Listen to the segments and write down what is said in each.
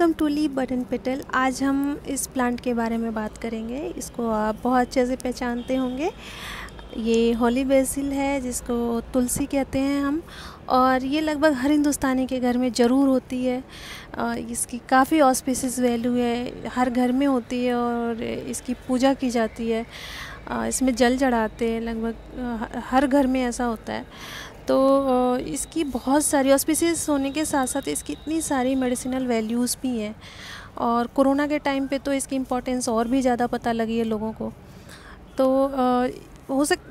Welcome to ली बटन पेटल। आज हम इस प्लांट के बारे में बात करेंगे। इसको आप बहुत अच्छे से पहचानते होंगे। ये हॉली बेसिल है, जिसको तुलसी कहते हैं हम, और ये लगभग हर हिंदुस्तानी के घर में ज़रूर होती है। इसकी काफ़ी ऑस्पिशियस वैल्यू है, हर घर में होती है और इसकी पूजा की जाती है। इसमें जल चढ़ाते हैं, लगभग हर घर में ऐसा होता है। तो इसकी बहुत सारी ऑस्पिशियस होने के साथ साथ इसकी इतनी सारी मेडिसिनल वैल्यूज़ भी हैं, और कोरोना के टाइम पे तो इसकी इम्पोर्टेंस और भी ज़्यादा पता लगी है लोगों को। तो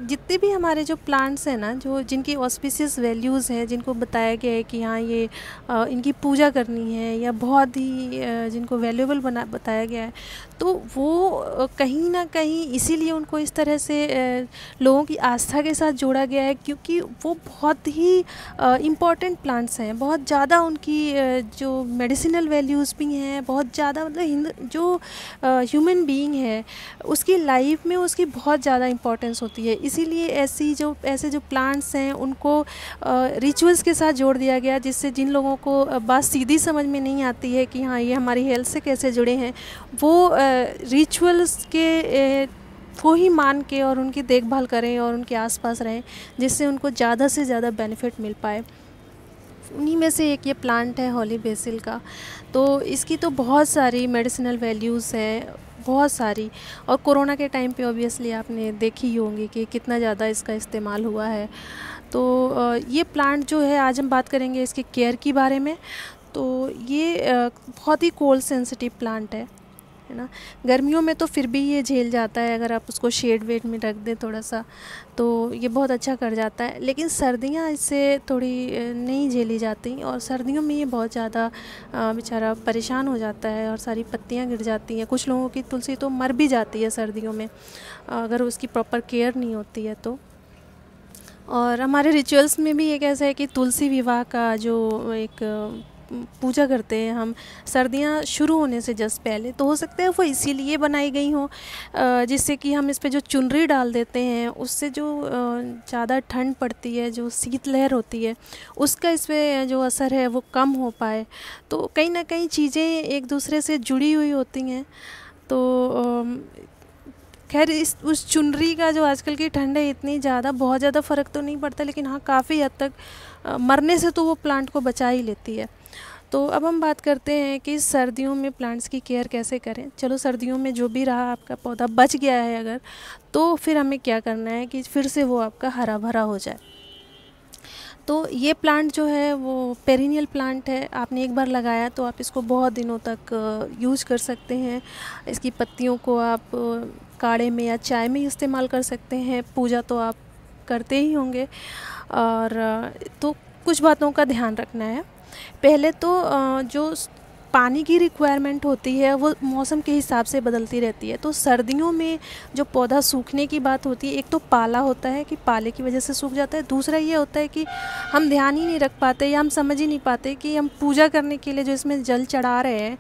जितने भी हमारे जो प्लांट्स हैं ना, जो जिनकी ऑस्पिशियस वैल्यूज़ हैं, जिनको बताया गया है कि हाँ ये इनकी पूजा करनी है, या बहुत ही जिनको वैल्यूएबल बताया गया है, तो वो कहीं ना कहीं इसीलिए उनको इस तरह से लोगों की आस्था के साथ जोड़ा गया है, क्योंकि वो बहुत ही इम्पॉर्टेंट प्लांट्स हैं। बहुत ज़्यादा उनकी जो मेडिसिनल वैल्यूज़ भी हैं, बहुत ज़्यादा, मतलब जो ह्यूमन बीइंग है उसकी लाइफ में उसकी बहुत ज़्यादा इम्पोर्टेंस होती है। इसीलिए ऐसे जो प्लांट्स हैं उनको रिचुअल्स के साथ जोड़ दिया गया, जिससे जिन लोगों को बात सीधी समझ में नहीं आती है कि हाँ ये हमारी हेल्थ से कैसे जुड़े हैं, वो रिचुअल्स के को ही मान के और उनकी देखभाल करें और उनके आसपास रहें, जिससे उनको ज़्यादा से ज़्यादा बेनिफिट मिल पाए। उन्हीं में से एक ये प्लांट है हॉली बेसिल का। तो इसकी तो बहुत सारी मेडिसिनल वैल्यूज़ हैं, बहुत सारी, और कोरोना के टाइम पे ऑब्वियसली आपने देखी ही होंगी कि कितना ज़्यादा इसका इस्तेमाल हुआ है। तो ये प्लांट जो है, आज हम बात करेंगे इसके केयर के बारे में। तो ये बहुत ही कोल्ड सेंसिटिव प्लांट है ना। गर्मियों में तो फिर भी ये झेल जाता है, अगर आप उसको शेड वेड में रख दें थोड़ा सा, तो ये बहुत अच्छा कर जाता है। लेकिन सर्दियाँ इससे थोड़ी नहीं झेली जाती, और सर्दियों में ये बहुत ज़्यादा बेचारा परेशान हो जाता है और सारी पत्तियाँ गिर जाती हैं। कुछ लोगों की तुलसी तो मर भी जाती है सर्दियों में, अगर उसकी प्रॉपर केयर नहीं होती है तो। और हमारे रिचुअल्स में भी एक ऐसा है कि तुलसी विवाह का जो एक पूजा करते हैं हम सर्दियाँ शुरू होने से जस्ट पहले, तो हो सकता है वो इसीलिए बनाई गई हो, जिससे कि हम इस पे जो चुनरी डाल देते हैं उससे जो ज़्यादा ठंड पड़ती है, जो शीतलहर होती है, उसका इस पे जो असर है वो कम हो पाए। तो कहीं ना कहीं चीज़ें एक दूसरे से जुड़ी हुई होती हैं। तो खैर उस चुनरी का जो आजकल की ठंड है, इतनी ज़्यादा बहुत ज़्यादा फ़र्क तो नहीं पड़ता, लेकिन हाँ काफ़ी हद तक मरने से तो वो प्लांट को बचा ही लेती है। तो अब हम बात करते हैं कि सर्दियों में प्लांट्स की केयर कैसे करें। चलो, सर्दियों में जो भी रहा आपका पौधा बच गया है अगर, तो फिर हमें क्या करना है कि फिर से वो आपका हरा भरा हो जाए। तो ये प्लांट जो है वो पेरिनियल प्लांट है। आपने एक बार लगाया तो आप इसको बहुत दिनों तक यूज कर सकते हैं। इसकी पत्तियों को आप काढ़े में या चाय में इस्तेमाल कर सकते हैं। पूजा तो आप करते ही होंगे। और तो कुछ बातों का ध्यान रखना है। पहले तो जो पानी की रिक्वायरमेंट होती है वो मौसम के हिसाब से बदलती रहती है। तो सर्दियों में जो पौधा सूखने की बात होती है, एक तो पाला होता है कि पाले की वजह से सूख जाता है। दूसरा ये होता है कि हम ध्यान ही नहीं रख पाते या हम समझ ही नहीं पाते कि हम पूजा करने के लिए जो इसमें जल चढ़ा रहे हैं,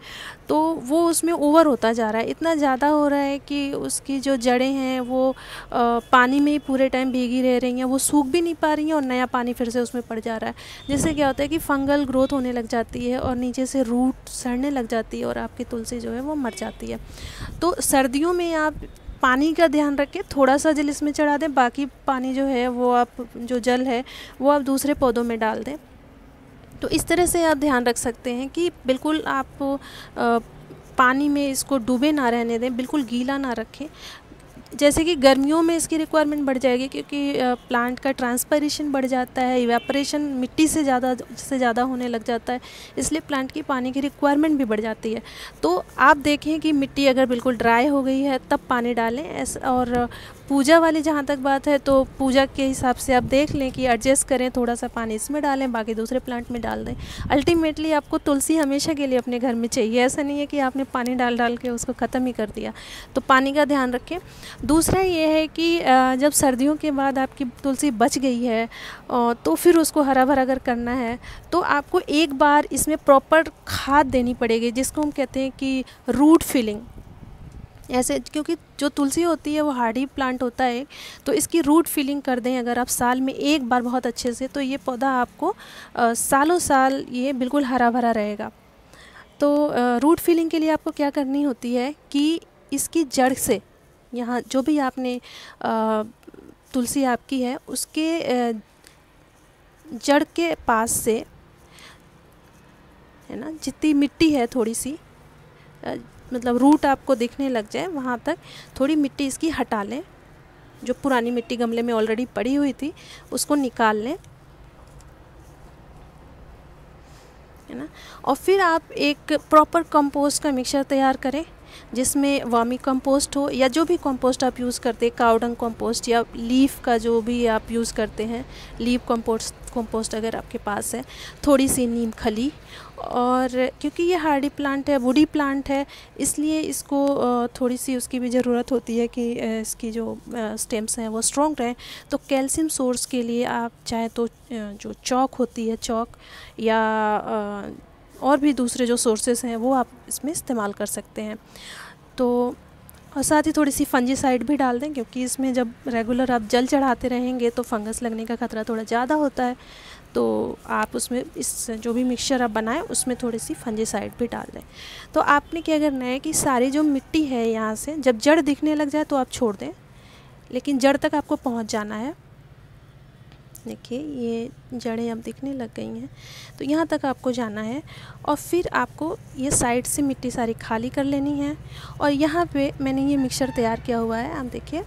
तो वो उसमें ओवर होता जा रहा है, इतना ज़्यादा हो रहा है कि उसकी जो जड़ें हैं वो पानी में ही पूरे टाइम भीगी रह रही हैं, वो सूख भी नहीं पा रही हैं और नया पानी फिर से उसमें पड़ जा रहा है, जिससे क्या होता है कि फंगल ग्रोथ होने लग जाती है और नीचे से रूट सड़ने लग जाती है और आपकी तुलसी जो है वो मर जाती है। तो सर्दियों में आप पानी का ध्यान रखें, थोड़ा सा जल इसमें चढ़ा दें, बाकी पानी जो है वो आप जो जल है वो आप दूसरे पौधों में डाल दें। तो इस तरह से आप ध्यान रख सकते हैं कि बिल्कुल आप पानी में इसको डूबे ना रहने दें, बिल्कुल गीला ना रखें। जैसे कि गर्मियों में इसकी रिक्वायरमेंट बढ़ जाएगी, क्योंकि प्लांट का ट्रांसपिरेशन बढ़ जाता है, इवेपोरेशन मिट्टी से ज़्यादा होने लग जाता है, इसलिए प्लांट की पानी की रिक्वायरमेंट भी बढ़ जाती है। तो आप देखें कि मिट्टी अगर बिल्कुल ड्राई हो गई है तब पानी डालें। और पूजा वाली जहाँ तक बात है, तो पूजा के हिसाब से आप देख लें कि एडजस्ट करें, थोड़ा सा पानी इसमें डालें, बाकी दूसरे प्लांट में डाल दें। अल्टीमेटली आपको तुलसी हमेशा के लिए अपने घर में चाहिए, ऐसा नहीं है कि आपने पानी डाल के उसको ख़त्म ही कर दिया। तो पानी का ध्यान रखें। दूसरा ये है कि जब सर्दियों के बाद आपकी तुलसी बच गई है तो फिर उसको हरा भरा अगर करना है, तो आपको एक बार इसमें प्रॉपर खाद देनी पड़ेगी, जिसको हम कहते हैं कि रूट फिलिंग। ऐसे, क्योंकि जो तुलसी होती है वो हार्डी प्लांट होता है, तो इसकी रूट फिलिंग कर दें अगर आप साल में एक बार बहुत अच्छे से, तो ये पौधा आपको सालों साल ये बिल्कुल हरा भरा रहेगा। तो रूट फिलिंग के लिए आपको क्या करनी होती है कि इसकी जड़ से, यहाँ जो भी आपने तुलसी आपकी है उसके जड़ के पास से, है ना, जितनी मिट्टी है थोड़ी सी, मतलब रूट आपको दिखने लग जाए वहाँ तक थोड़ी मिट्टी इसकी हटा लें। जो पुरानी मिट्टी गमले में ऑलरेडी पड़ी हुई थी उसको निकाल लें, है ना। और फिर आप एक प्रॉपर कंपोस्ट का मिक्सचर तैयार करें, जिसमें वर्मी कंपोस्ट हो या जो भी कंपोस्ट आप यूज़ करते हैं, काउडंग कंपोस्ट या लीफ का जो भी आप यूज़ करते हैं, लीफ कंपोस्ट अगर आपके पास है, थोड़ी सी नीम खली। और क्योंकि ये हार्डी प्लांट है, वुडी प्लांट है, इसलिए इसको थोड़ी सी उसकी भी ज़रूरत होती है कि इसकी जो स्टेम्स हैं वो स्ट्रॉन्ग रहें। तो कैल्शियम सोर्स के लिए आप चाहे तो जो चॉक होती है, चॉक या और भी दूसरे जो सोर्सेस हैं वो आप इसमें इस्तेमाल कर सकते हैं। तो और साथ ही थोड़ी सी फंजीसाइड भी डाल दें, क्योंकि इसमें जब रेगुलर आप जल चढ़ाते रहेंगे तो फंगस लगने का खतरा थोड़ा ज़्यादा होता है। तो आप उसमें इस जो भी मिक्सचर आप बनाएं उसमें थोड़ी सी फंजीसाइड भी डाल दें। तो आपने क्या करना है कि सारी जो मिट्टी है यहाँ से जब जड़ दिखने लग जाए तो आप छोड़ दें, लेकिन जड़ तक आपको पहुँच जाना है। देखिए ये जड़ें अब दिखने लग गई हैं, तो यहाँ तक आपको जाना है। और फिर आपको ये साइड से मिट्टी सारी खाली कर लेनी है। और यहाँ पे मैंने ये मिक्सचर तैयार किया हुआ है, आप देखिए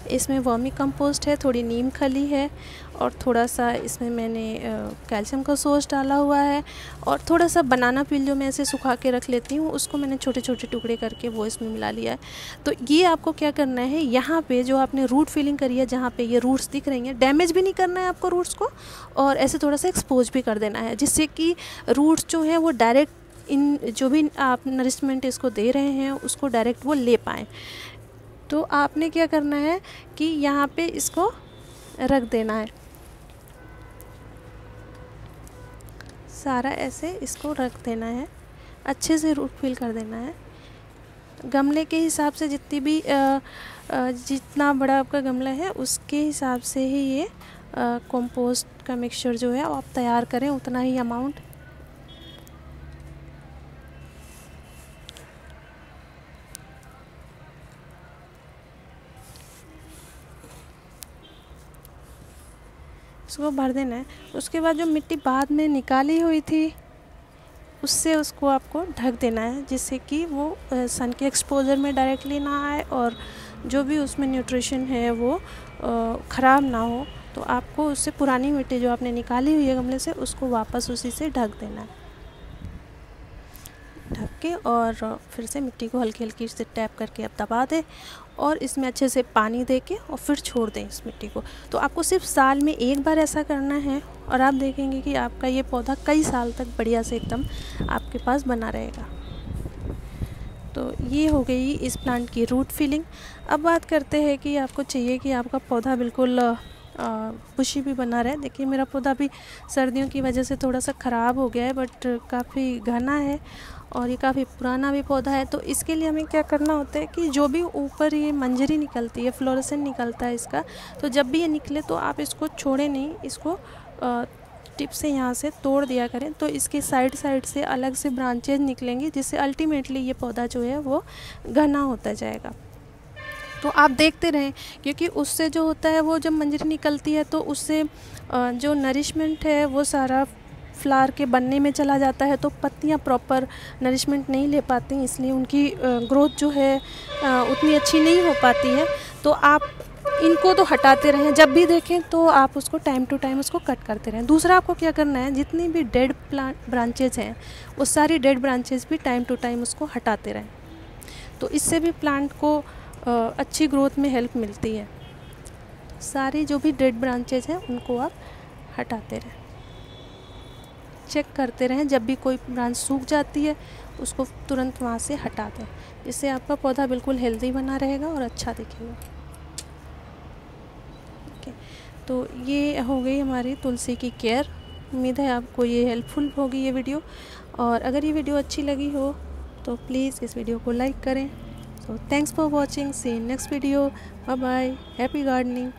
इसमें वर्मी कंपोस्ट है, थोड़ी नीम खली है और थोड़ा सा इसमें मैंने कैल्शियम का सोर्स डाला हुआ है। और थोड़ा सा बनाना पील जो मैं ऐसे सुखा के रख लेती हूँ उसको मैंने छोटे छोटे टुकड़े करके वो इसमें मिला लिया है। तो ये आपको क्या करना है, यहाँ पे जो आपने रूट फिलिंग करी है, जहाँ पे ये रूट्स दिख रही हैं, डैमेज भी नहीं करना है आपको रूट्स को, और ऐसे थोड़ा सा एक्सपोज भी कर देना है, जिससे कि रूट्स जो हैं वो डायरेक्ट इन जो भी आप नरिशमेंट इसको दे रहे हैं उसको डायरेक्ट वो ले पाएँ। तो आपने क्या करना है कि यहाँ पे इसको रख देना है, सारा ऐसे इसको रख देना है, अच्छे से रूट फिल कर देना है। गमले के हिसाब से जितनी भी जितना बड़ा आपका गमला है उसके हिसाब से ही ये कंपोस्ट का मिक्सचर जो है आप तैयार करें, उतना ही अमाउंट। इसको भर देना है। उसके बाद जो मिट्टी बाद में निकाली हुई थी उससे उसको आपको ढक देना है, जिससे कि वो सन के एक्सपोजर में डायरेक्टली ना आए और जो भी उसमें न्यूट्रिशन है वो ख़राब ना हो। तो आपको उससे पुरानी मिट्टी जो आपने निकाली हुई है गमले से उसको वापस उसी से ढक देना है, ढक के और फिर से मिट्टी को हल्की हल्की से टैप करके आप दबा दें और इसमें अच्छे से पानी दे के और फिर छोड़ दें इस मिट्टी को। तो आपको सिर्फ साल में एक बार ऐसा करना है और आप देखेंगे कि आपका ये पौधा कई साल तक बढ़िया से एकदम आपके पास बना रहेगा। तो ये हो गई इस प्लांट की रूट फिलिंग। अब बात करते हैं कि आपको चाहिए कि आपका पौधा बिल्कुल बुशी भी बना रहे। देखिए मेरा पौधा भी सर्दियों की वजह से थोड़ा सा ख़राब हो गया है, बट काफ़ी घना है और ये काफ़ी पुराना भी पौधा है। तो इसके लिए हमें क्या करना होता है कि जो भी ऊपर ये मंजरी निकलती है, फ्लोरेसेंट निकलता है इसका, तो जब भी ये निकले तो आप इसको छोड़े नहीं, इसको टिप से यहाँ से तोड़ दिया करें। तो इसके साइड से अलग से ब्रांचेज निकलेंगी, जिससे अल्टीमेटली ये पौधा जो है वो घना होता जाएगा। तो आप देखते रहें, क्योंकि उससे जो होता है वो जब मंजरी निकलती है तो उससे जो नरिशमेंट है वो सारा फ्लावर के बनने में चला जाता है, तो पत्तियां प्रॉपर नरिशमेंट नहीं ले पाती, इसलिए उनकी ग्रोथ जो है उतनी अच्छी नहीं हो पाती है। तो आप इनको तो हटाते रहें, जब भी देखें तो आप उसको टाइम टू टाइम उसको कट करते रहें। दूसरा आपको क्या करना है, जितनी भी डेड प्लांट ब्रांचेज हैं वो सारी डेड ब्रांचेज भी टाइम टू टाइम उसको हटाते रहें। तो इससे भी प्लांट को अच्छी ग्रोथ में हेल्प मिलती है। सारी जो भी डेड ब्रांचेज हैं उनको आप हटाते रहें, चेक करते रहें, जब भी कोई ब्रांच सूख जाती है उसको तुरंत वहाँ से हटा दें, जिससे आपका पौधा बिल्कुल हेल्दी बना रहेगा और अच्छा दिखेगा। ओके, तो ये हो गई हमारी तुलसी की केयर। उम्मीद है आपको ये हेल्पफुल होगी ये वीडियो, और अगर ये वीडियो अच्छी लगी हो तो प्लीज़ इस वीडियो को लाइक करें। So thanks for watching. See you in next video. Bye bye. Happy gardening.